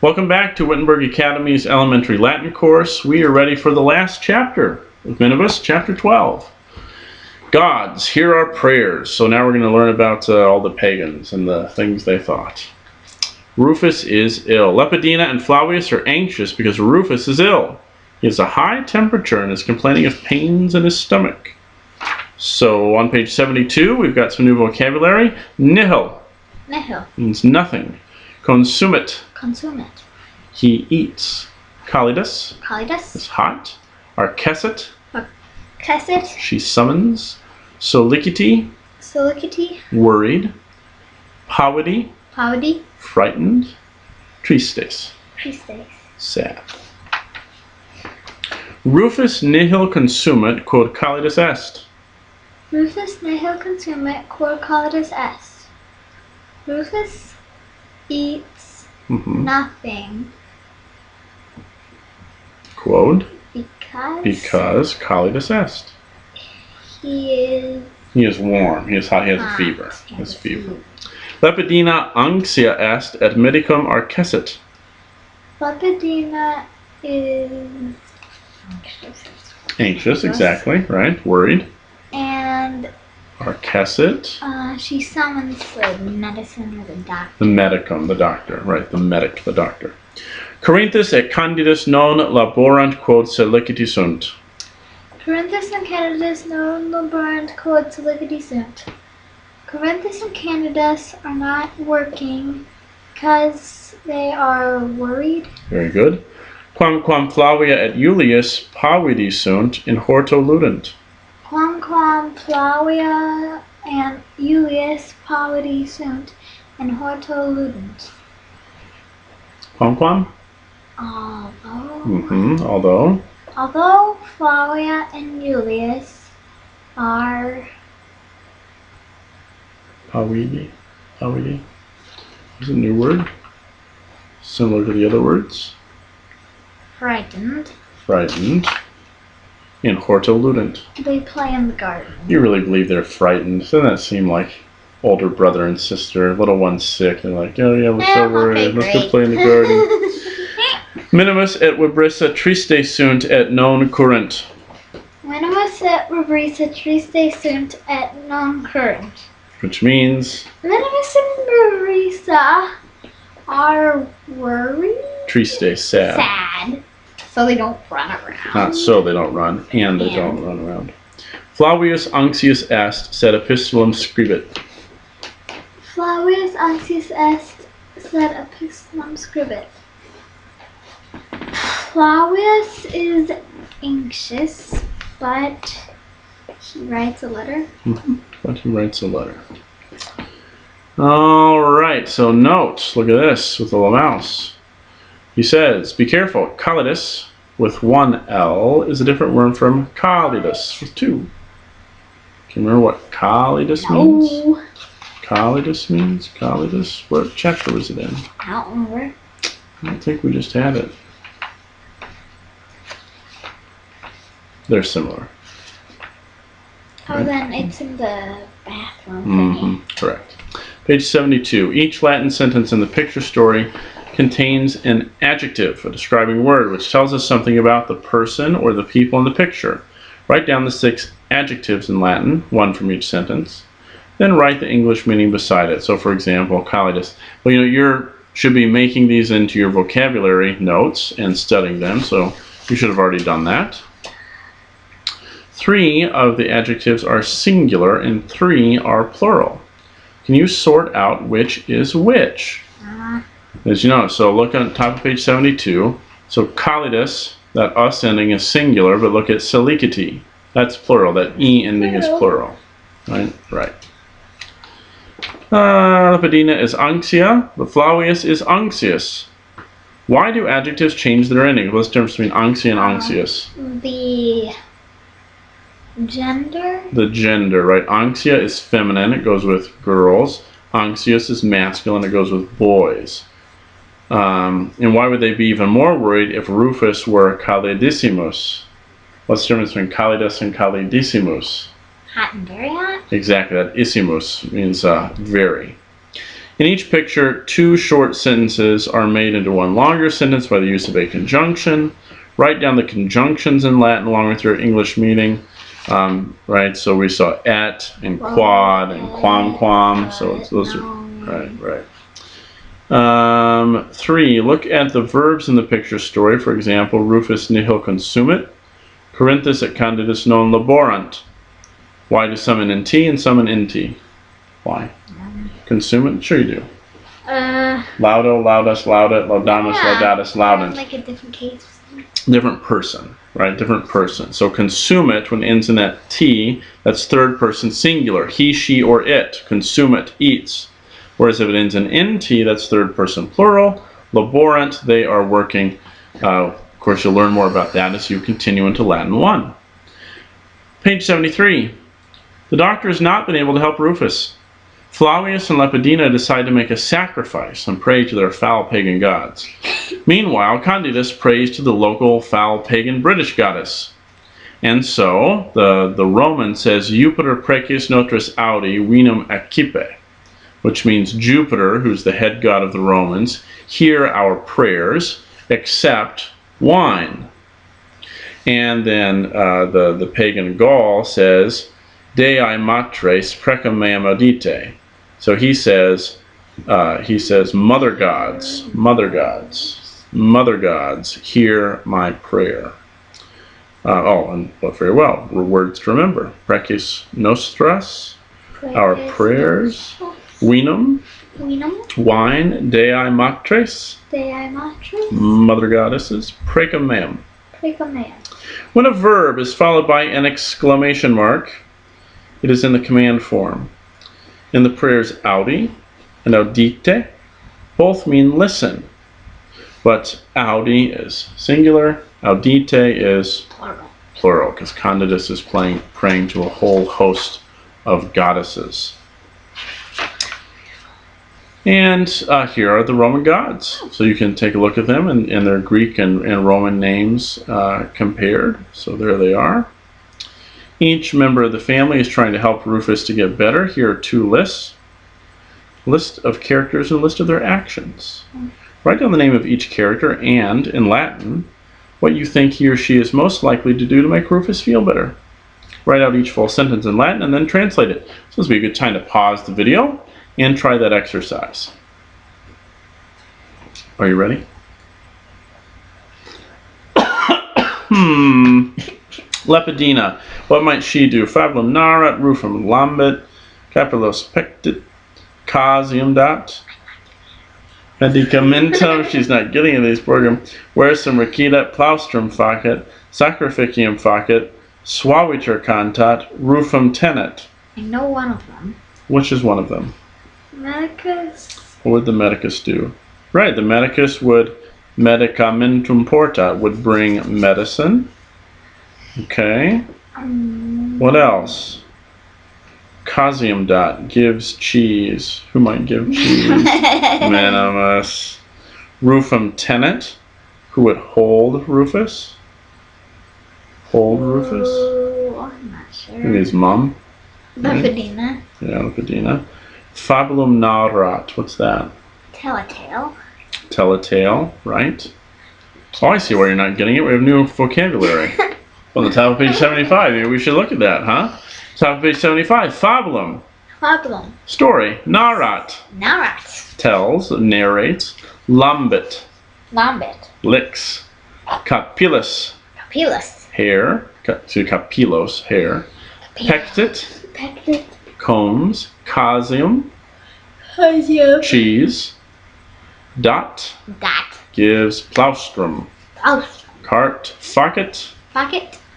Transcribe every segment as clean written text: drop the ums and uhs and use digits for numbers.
Welcome back to Wittenberg Academy's Elementary Latin course. We are ready for the last chapter of Minimus, chapter 12. Gods, hear our prayers. So now we're going to learn about all the pagans and the things they thought. Rufus is ill. Lepidina and Flavius are anxious because Rufus is ill. He has a high temperature and is complaining of pains in his stomach. So on page 72, we've got some new vocabulary. Nihil. Nihil. Means nothing. Consumit. Consumit. He eats. Calidus. Calidus. Is hot. Arcessit. Arcessit. She summons. Solicity. Solicity. Worried. Powity. Powity. Frightened. Tristes. Tristes. Sad. Rufus nihil consumit quod calidus est. Rufus nihil consumit quod calidus est. Rufus eats nothing. Quod? Because calidus est. He is warm. He is hot. He has a fever. He has fever. Lepidina anxia est et medicum arcessit. Lepidina is Anxious, exactly, right? Worried. And Arcessit. She summons the medicine or the doctor. The medicum, the doctor, right? The medic, the doctor. Corinthus et Candidus non laborant quod soliciti sunt. Corinthus and Candidus non laborant quod soliciti sunt. Corinthus and Candidus are not working because they are worried. Very good. Quamquam Flavia et Iulius pavidi sunt in horto ludent. Quamquam Flavia and Iulius pavidi sunt in horto ludent. Quamquam? Although Flavia and Iulius are Pavidi. Is a new word. Similar to the other words. frightened. In horto ludent. They play in the garden. You really believe they're frightened? Doesn't that seem like older brother and sister? Little one's sick. They're like, oh yeah, we're so worried. Let's go play in the garden. Minimus et vibrissa triste sunt et non current. Minimus et vibrissa triste sunt et non current. Which means Minimus and vibrissa are worried. Triste, sad. So they don't run around. Not so they don't run, and they don't run around. Flavius anxius est, sed epistolum scribit. Flavius anxius est, sed epistolum scribit. Flavius is anxious, but he writes a letter. But he writes a letter. Alright, so notes. Look at this with the little mouse. He says, be careful. Calidus with one L is a different word from calidus with two. Can you remember what calidus means? No. Calidus? What chapter was it in? I don't remember. I think we just had it. They're similar. Oh, right. Then it's in the bathroom thingy. Correct. Page 72. Each Latin sentence in the picture story contains an adjective, a describing word, which tells us something about the person or the people in the picture. Write down the 6 adjectives in Latin, one from each sentence. Then write the English meaning beside it. So, for example, calidus. Well, you should be making these into your vocabulary notes and studying them, so you should have already done that. 3 of the adjectives are singular and 3 are plural. Can you sort out which is which? As you know, so look on top of page 72. So calidus, that us ending is singular, but look at solicity. That's plural. That e ending is plural. Right? Lepidina is anxia, but Flavius is anxious. Why do adjectives change their ending? What's the difference between anxia and anxious? The gender. The gender, right? Anxia is feminine. It goes with girls. Anxious is masculine. It goes with boys. And why would they be even more worried if Rufus were calidissimus? What's the difference between calidus and calidissimus? Hot and very hot? Exactly. That issimus means very. In each picture, 2 short sentences are made into one longer sentence by the use of a conjunction. Write down the conjunctions in Latin along with your English meaning. Right, so we saw et and quad and quam. So those are right. 3. Look at the verbs in the picture story. For example, Rufus nihil consumit, Corinthus et Candidus non laborant. Why do some in nt and some in nt? Why? Consumit? Sure you do. Laudo, laudus, laudet, laudamus, laudatus, laudent. Like a different case. Different person, right? Different person. So consumit, when it ends in that T, that's third person singular. He, she, or it. Consumit, eats. Whereas if it ends in NT, that's third person plural. Laborant, they are working. Of course, you'll learn more about that as you continue into Latin 1. Page 73. The doctor has not been able to help Rufus. Flavius and Lepidina decide to make a sacrifice and pray to their foul pagan gods. Meanwhile, Candidus prays to the local foul pagan British goddess. And so, the Roman says, Jupiter preces notris audi vinum accipe, which means Jupiter, who's the head god of the Romans, hear our prayers, accept wine. And then the pagan Gaul says, Dei matres precam meam audite. So he says, mother gods, hear my prayer. Very well, words to remember. Preces nostras, our prayers. Vinum, wine. Dei matres, mother goddesses. Precam meam. When a verb is followed by an exclamation mark, it is in the command form. In the prayers audi and audite, both mean listen. But audi is singular, audite is plural, because Candidus is praying to a whole host of goddesses. And here are the Roman gods. So you can take a look at them and their Greek and Roman names compared. So there they are. Each member of the family is trying to help Rufus to get better. Here are 2 lists. List of characters and a list of their actions. Write down the name of each character and, in Latin, what you think he or she is most likely to do to make Rufus feel better. Write out each full sentence in Latin and then translate it. So this would be a good time to pause the video and try that exercise. Are you ready? Lepidina. What might she do? Fabulum narat, rufum lambit, capillos pectit, casium dat, medicamentum. She's not getting in these programs. Where's some racidat, plaustrum facet, sacrificium facet, suaviter cantat, rufum tenet. I know one of them. Which is one of them? Medicus. What would the medicus do? Right, the medicus would medicamentum porta, would bring medicine. Okay. What else? Casium dot gives cheese. Who might give cheese? Minimus. Rufum tenet. Who would hold Rufus? Hold Rufus? I'm not sure. Maybe his mom. Lepidina. Yeah, Lepidina. Fabulum narat. What's that? Tell a tale. Tell a tale, right? Oh, I see why you're not getting it. We have new vocabulary. On the top of page 75. Maybe we should look at that, huh? Top of page 75. Fabulum. Story. Narat. Tells, narrates. Lambit. Licks. Capillus. Hair. So capillos, hair. Pectit. Combs. Casium. Cheese. Dot. Gives plaustrum. Cart. Facet.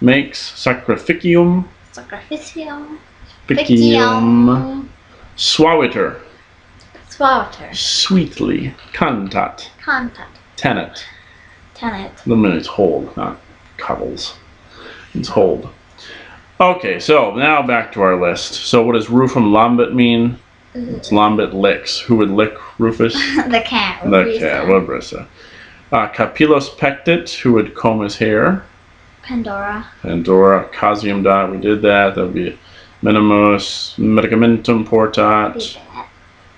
Makes sacrificium. Picium. Suaviter. Sweetly. Cantat. Tenet. The minute's hold, not cuddles. It's hold. Okay, so now back to our list. So what does rufum lambit mean? It's lambit licks. Who would lick Rufus? The cat. The cat. What Brissa? Capillos pectit. Who would comb his hair? Pandora. Casium dot. We did that. That would be Minimus. Medicamentum portat.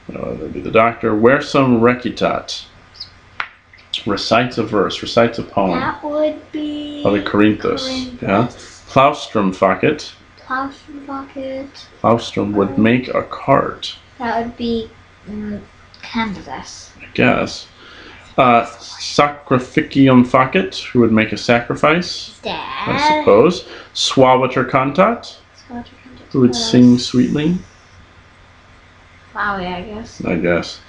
That would be the doctor. Versum recitat. Recites a verse, recites a poem. That would be... Probably Corinthus. Yeah. Plaustrum facet. Plaustrum bucket. Plaustrum would make a cart. That would be Candidus. I guess. Sacrificium facet, who would make a sacrifice. Dad. I suppose. Suaviter cantat, who would sing sweetly. Flowey, I guess. I guess.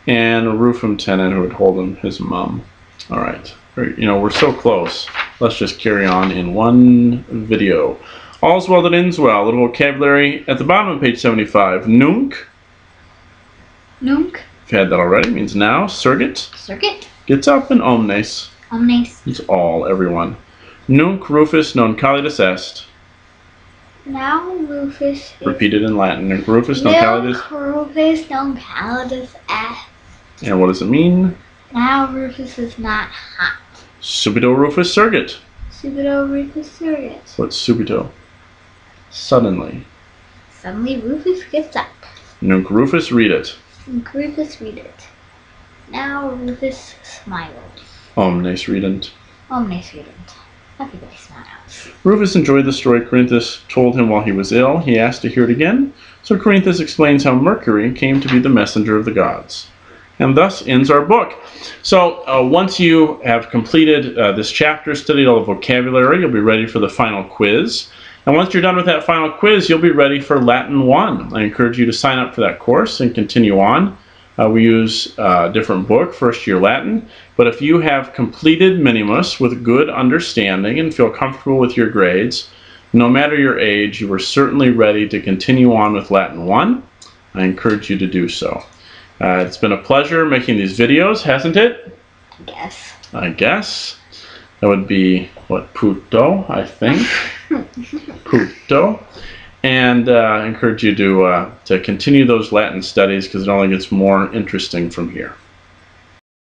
And Rufum tenant, who would hold him, his mum. All right. We're so close. Let's just carry on in one video. All's well that ends well. A little vocabulary at the bottom of page 75. Nunc. Nunc. If you had that already, means now. Surgit. Circuit. Gets up. And omnes. Omnes. It's all, everyone. Nunc Rufus non calidus est. Now Rufus is... Repeated in Latin. Nunc Rufus non calidus. Nunc Rufus non calidus est. And what does it mean? Now Rufus is not hot. Subito Rufus surgit. Subito Rufus surgit. What's subito? Suddenly. Suddenly Rufus gets up. Nunc Rufus readit. Nunc Rufus readit. Now Rufus smiles. Omnes readent. Omnes readent. Everybody smiles. Rufus enjoyed the story Corinthus told him while he was ill. He asked to hear it again, so Corinthus explains how Mercury came to be the messenger of the gods. And thus ends our book. So once you have completed this chapter, studied all the vocabulary, you'll be ready for the final quiz. And once you're done with that final quiz, you'll be ready for Latin 1. I encourage you to sign up for that course and continue on. We use a different book, first year Latin. But if you have completed Minimus with good understanding and feel comfortable with your grades, no matter your age, you are certainly ready to continue on with Latin 1. I encourage you to do so. It's been a pleasure making these videos, hasn't it? Yes. I guess. That would be, what, puto, I think. Puto. And I encourage you to continue those Latin studies because it only gets more interesting from here.